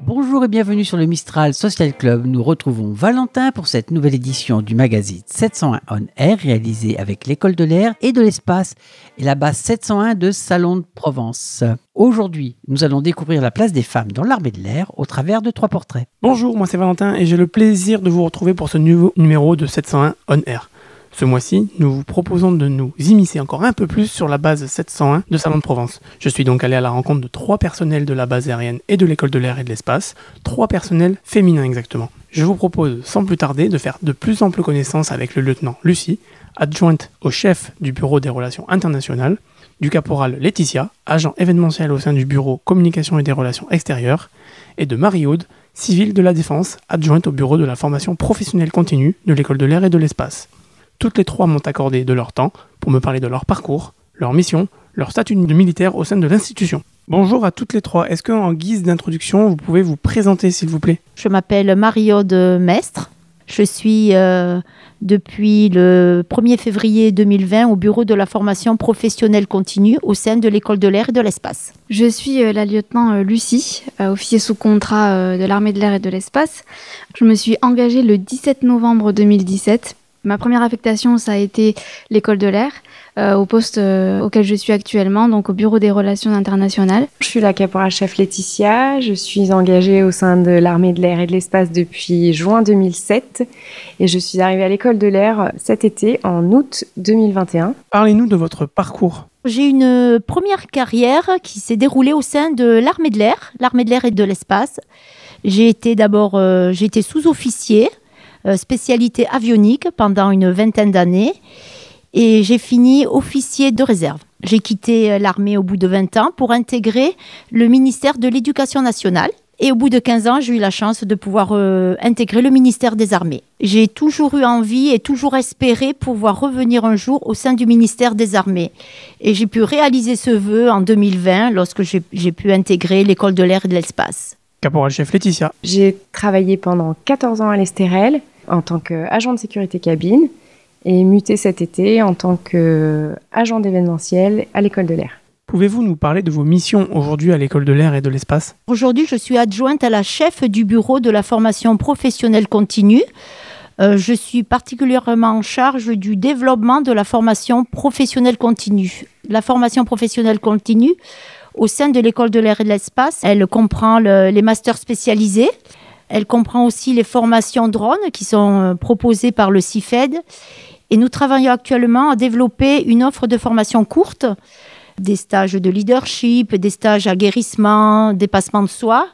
Bonjour et bienvenue sur le Mistral Social Club. Nous retrouvons Valentin pour cette nouvelle édition du magazine 701 On Air réalisé avec l'École de l'Air et de l'Espace et la base 701 de Salon de Provence. Aujourd'hui, nous allons découvrir la place des femmes dans l'armée de l'air au travers de 3 portraits. Bonjour, moi c'est Valentin et j'ai le plaisir de vous retrouver pour ce nouveau numéro de 701 On Air. Ce mois-ci, nous vous proposons de nous immiscer encore un peu plus sur la base 701 de Salon de Provence. Je suis donc allé à la rencontre de 3 personnels de la base aérienne et de l'École de l'Air et de l'Espace, 3 personnels féminins exactement. Je vous propose sans plus tarder de faire de plus amples connaissances avec le lieutenant Lucie, adjointe au chef du Bureau des Relations Internationales, du caporal Laetitia, agent événementiel au sein du Bureau Communication et des Relations Extérieures, et de Marie-Aude, civile de la Défense, adjointe au Bureau de la formation professionnelle continue de l'École de l'Air et de l'Espace. Toutes les 3 m'ont accordé de leur temps pour me parler de leur parcours, leur mission, leur statut de militaire au sein de l'institution. Bonjour à toutes les 3. Est-ce qu'en guise d'introduction, vous pouvez vous présenter s'il vous plaît ? Je m'appelle Marie-Aude Mestre. Je suis depuis le 1er février 2020 au bureau de la formation professionnelle continue au sein de l'École de l'Air et de l'Espace. Je suis la lieutenant Lucie, officier sous contrat de l'Armée de l'Air et de l'Espace. Je me suis engagée le 17 novembre 2017. Ma première affectation, ça a été l'École de l'Air, au poste auquel je suis actuellement, donc au Bureau des Relations Internationales. Je suis la caporal-chef Laetitia, je suis engagée au sein de l'Armée de l'Air et de l'Espace depuis juin 2007 et je suis arrivée à l'École de l'Air cet été, en août 2021. Parlez-nous de votre parcours. J'ai une première carrière qui s'est déroulée au sein de l'Armée de l'Air et de l'Espace. J'ai été sous-officier, spécialité avionique pendant une 20aine d'années et j'ai fini officier de réserve. J'ai quitté l'armée au bout de 20 ans pour intégrer le ministère de l'Éducation nationale et au bout de 15 ans, j'ai eu la chance de pouvoir intégrer le ministère des Armées. J'ai toujours eu envie et toujours espéré pouvoir revenir un jour au sein du ministère des Armées et j'ai pu réaliser ce vœu en 2020 lorsque j'ai pu intégrer l'École de l'Air et de l'Espace. Caporal-chef Laetitia. J'ai travaillé pendant 14 ans à l'Estérel en tant qu'agent de sécurité cabine et muté cet été en tant qu'agent d'événementiel à l'École de l'Air. Pouvez-vous nous parler de vos missions aujourd'hui à l'École de l'Air et de l'Espace ? Aujourd'hui, je suis adjointe à la chef du bureau de la formation professionnelle continue. Je suis particulièrement en charge du développement de la formation professionnelle continue. La formation professionnelle continue, au sein de l'École de l'Air et de l'Espace, elle comprend les masters spécialisés. Elle comprend aussi les formations drones qui sont proposées par le CIFED. Et nous travaillons actuellement à développer une offre de formation courte, des stages de leadership, des stages à guérissement, dépassement de soi,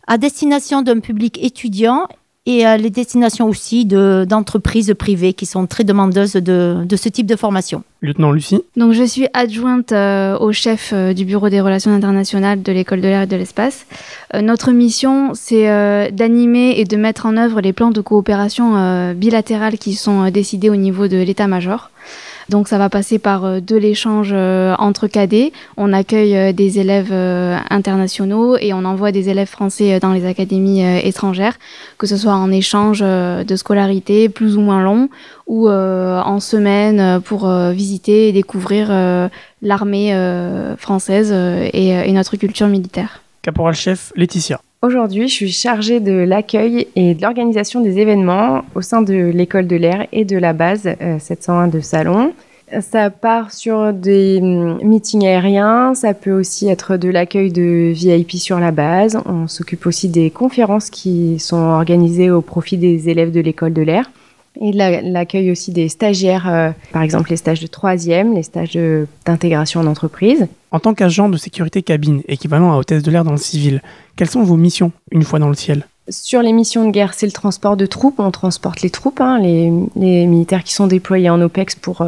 à destination d'un public étudiant et à les destinations aussi d'entreprises privées qui sont très demandeuses de ce type de formation. Lieutenant Lucie. Donc je suis adjointe au chef du Bureau des Relations Internationales de l'École de l'Air et de l'Espace. Notre mission, c'est d'animer et de mettre en œuvre les plans de coopération bilatérales qui sont décidés au niveau de l'état-major. Donc ça va passer par de l'échange entre cadets. On accueille des élèves internationaux et on envoie des élèves français dans les académies étrangères, que ce soit en échange de scolarité plus ou moins long ou en semaine pour visiter et découvrir l'armée française et notre culture militaire. Caporal-chef Laetitia. Aujourd'hui, je suis chargée de l'accueil et de l'organisation des événements au sein de l'École de l'Air et de la base 701 de Salon. Ça part sur des meetings aériens, ça peut aussi être de l'accueil de VIP sur la base. On s'occupe aussi des conférences qui sont organisées au profit des élèves de l'École de l'Air. Et l'accueil aussi des stagiaires, par exemple les stages de 3e, les stages d'intégration en entreprise. En tant qu'agent de sécurité cabine, équivalent à hôtesse de l'air dans le civil, quelles sont vos missions une fois dans le ciel ? Sur les missions de guerre, c'est le transport de troupes. On transporte les troupes, les militaires qui sont déployés en OPEX pour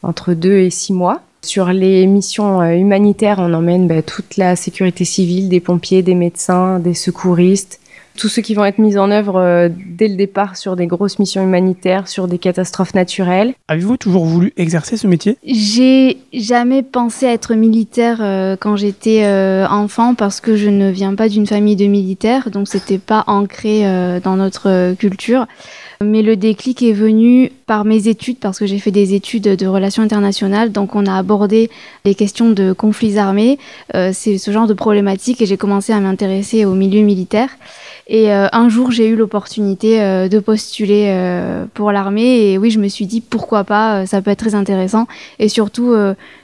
entre 2 et 6 mois. Sur les missions humanitaires, on emmène toute la sécurité civile, des pompiers, des médecins, des secouristes, tous ceux qui vont être mis en œuvre dès le départ sur des grosses missions humanitaires, sur des catastrophes naturelles. Avez-vous toujours voulu exercer ce métier ? J'ai jamais pensé être militaire quand j'étais enfant parce que je ne viens pas d'une famille de militaires, donc c'était pas ancré dans notre culture. Mais le déclic est venu par mes études, parce que j'ai fait des études de relations internationales. Donc on a abordé les questions de conflits armés, c'est ce genre de problématique, et j'ai commencé à m'intéresser au milieu militaire. Et un jour, j'ai eu l'opportunité de postuler pour l'armée. Et oui, je me suis dit, pourquoi pas, ça peut être très intéressant. Et surtout,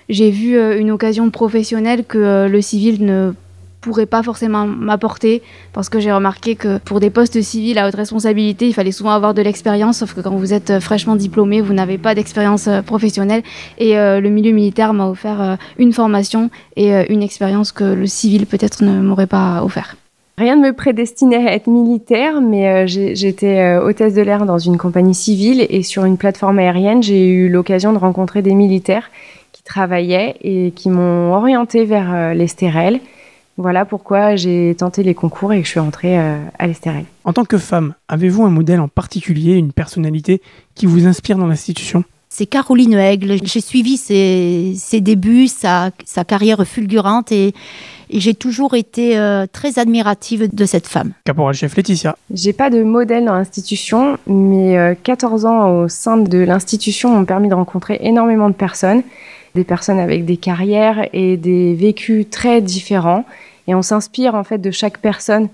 j'ai vu une occasion professionnelle que le civil ne pourrait pas forcément m'apporter, parce que j'ai remarqué que pour des postes civils à haute responsabilité, il fallait souvent avoir de l'expérience, sauf que quand vous êtes fraîchement diplômé, vous n'avez pas d'expérience professionnelle. Et le milieu militaire m'a offert une formation et une expérience que le civil peut-être ne m'aurait pas offert. Rien ne me prédestinait à être militaire, mais j'étais hôtesse de l'air dans une compagnie civile, et sur une plateforme aérienne, j'ai eu l'occasion de rencontrer des militaires qui travaillaient et qui m'ont orientée vers l'Estérel. Voilà pourquoi j'ai tenté les concours et que je suis entrée à l'Estérel. En tant que femme, avez-vous un modèle en particulier, une personnalité qui vous inspire dans l'institution ? C'est Caroline Aigle. J'ai suivi ses débuts, sa carrière fulgurante, et j'ai toujours été très admirative de cette femme. Caporal-chef Laetitia. J'ai pas de modèle dans l'institution, mais 14 ans au sein de l'institution m'ont permis de rencontrer énormément de personnes. Des personnes avec des carrières et des vécus très différents. Et on s'inspire en fait de chaque personne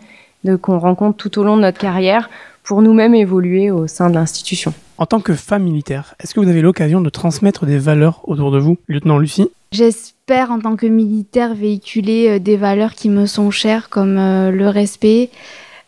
qu'on rencontre tout au long de notre carrière pour nous-mêmes évoluer au sein de l'institution. En tant que femme militaire, est-ce que vous avez l'occasion de transmettre des valeurs autour de vous ? Lieutenant Lucie. J'espère en tant que militaire véhiculer des valeurs qui me sont chères, comme le respect,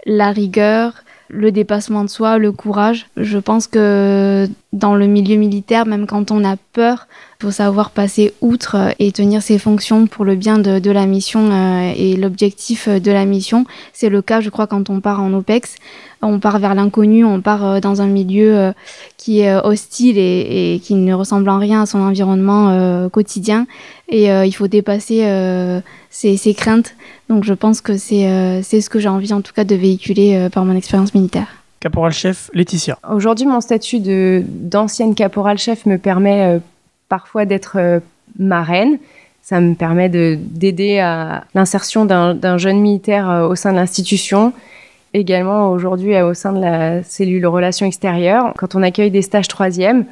la rigueur, le dépassement de soi, le courage. Je pense que dans le milieu militaire, même quand on a peur, il faut savoir passer outre et tenir ses fonctions pour le bien de la mission et l'objectif de la mission. C'est le cas, je crois, quand on part en OPEX. On part vers l'inconnu, on part dans un milieu qui est hostile et qui ne ressemble en rien à son environnement quotidien. Et il faut dépasser ses craintes. Donc je pense que c'est ce que j'ai envie en tout cas de véhiculer par mon expérience militaire. Caporal-chef Laetitia. Aujourd'hui, mon statut d'ancienne caporal-chef me permet parfois d'être marraine. Ça me permet d'aider à l'insertion d'un jeune militaire au sein de l'institution. Également, aujourd'hui, au sein de la cellule relations extérieures, quand on accueille des stages 3e,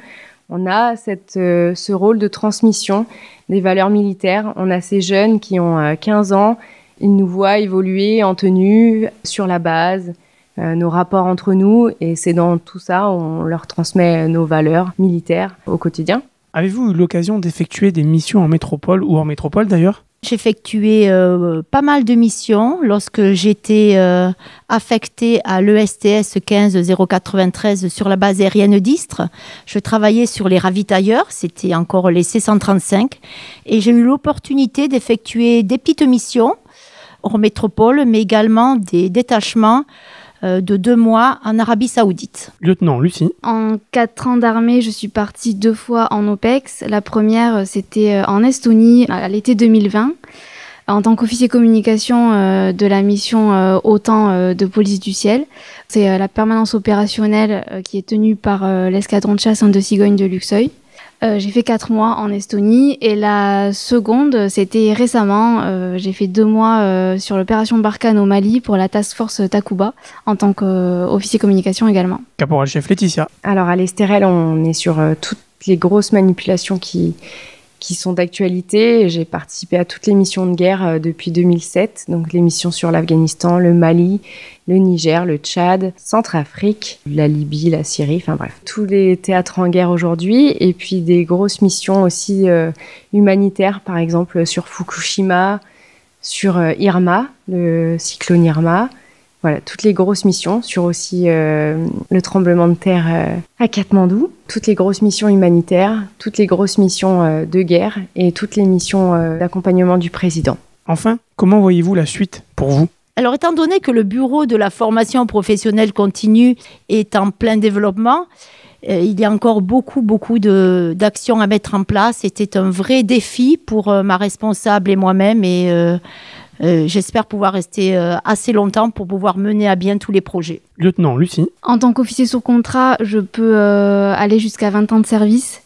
on a ce rôle de transmission des valeurs militaires. On a ces jeunes qui ont 15 ans, ils nous voient évoluer en tenue, sur la base, nos rapports entre nous, et c'est dans tout ça on leur transmet nos valeurs militaires au quotidien. Avez-vous eu l'occasion d'effectuer des missions en métropole ou hors métropole d'ailleurs ? J'ai effectué pas mal de missions lorsque j'étais affectée à l'ESTS 15093 sur la base aérienne d'Istres. Je travaillais sur les ravitailleurs, c'était encore les C-135, et j'ai eu l'opportunité d'effectuer des petites missions hors métropole, mais également des détachements de 2 mois en Arabie Saoudite. Lieutenant Lucie. En 4 ans d'armée, je suis partie 2 fois en OPEX. La première, c'était en Estonie, à l'été 2020, en tant qu'officier communication de la mission OTAN de police du ciel. C'est la permanence opérationnelle qui est tenue par l'escadron de chasse de cigogne de Luxeuil. J'ai fait 4 mois en Estonie, et la seconde, c'était récemment. J'ai fait 2 mois sur l'opération Barkhane au Mali pour la task force Takuba en tant qu'officier communication également. Caporal-chef Laetitia. Alors à l'Estérel, on est sur toutes les grosses manipulations qui sont d'actualité. J'ai participé à toutes les missions de guerre depuis 2007, donc les missions sur l'Afghanistan, le Mali, le Niger, le Tchad, Centrafrique, la Libye, la Syrie, enfin bref, tous les théâtres en guerre aujourd'hui, et puis des grosses missions aussi humanitaires, par exemple sur Fukushima, sur Irma, le cyclone Irma. Voilà, toutes les grosses missions, sur aussi le tremblement de terre à Katmandou, toutes les grosses missions humanitaires, toutes les grosses missions de guerre et toutes les missions d'accompagnement du président. Enfin, comment voyez-vous la suite pour vous ? Alors, étant donné que le bureau de la formation professionnelle continue est en plein développement, il y a encore beaucoup d'actions à mettre en place. C'était un vrai défi pour ma responsable et moi-même, et j'espère pouvoir rester assez longtemps pour pouvoir mener à bien tous les projets. Lieutenant Lucie. En tant qu'officier sous contrat, je peux aller jusqu'à 20 ans de service.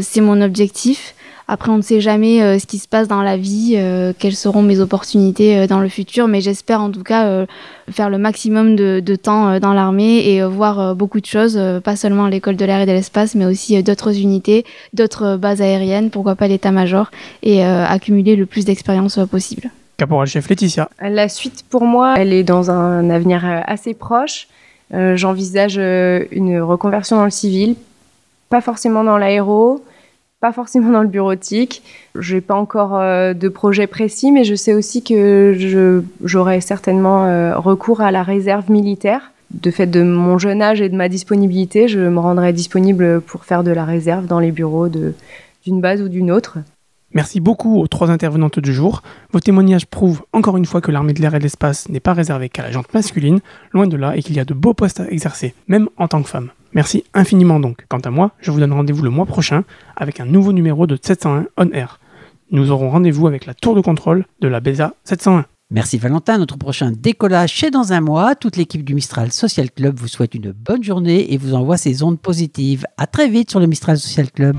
C'est mon objectif. Après, on ne sait jamais ce qui se passe dans la vie, quelles seront mes opportunités dans le futur, mais j'espère en tout cas faire le maximum de temps dans l'armée et voir beaucoup de choses, pas seulement l'école de l'air et de l'espace, mais aussi d'autres unités, d'autres bases aériennes, pourquoi pas l'état-major, et accumuler le plus d'expérience possible. Caporal-chef Laetitia. La suite, pour moi, elle est dans un avenir assez proche. J'envisage une reconversion dans le civil, pas forcément dans l'aéro, pas forcément dans le bureautique. Je n'ai pas encore de projet précis, mais je sais aussi que j'aurai certainement recours à la réserve militaire. De fait de mon jeune âge et de ma disponibilité, je me rendrai disponible pour faire de la réserve dans les bureaux d'une base ou d'une autre. Merci beaucoup aux 3 intervenantes du jour. Vos témoignages prouvent encore une fois que l'armée de l'air et de l'espace n'est pas réservée qu'à la gente masculine, loin de là, et qu'il y a de beaux postes à exercer, même en tant que femme. Merci infiniment donc. Quant à moi, je vous donne rendez-vous le mois prochain avec un nouveau numéro de 701 On Air. Nous aurons rendez-vous avec la tour de contrôle de la BESA 701. Merci Valentin. Notre prochain décollage, c'est dans un mois. Toute l'équipe du Mistral Social Club vous souhaite une bonne journée et vous envoie ses ondes positives. À très vite sur le Mistral Social Club.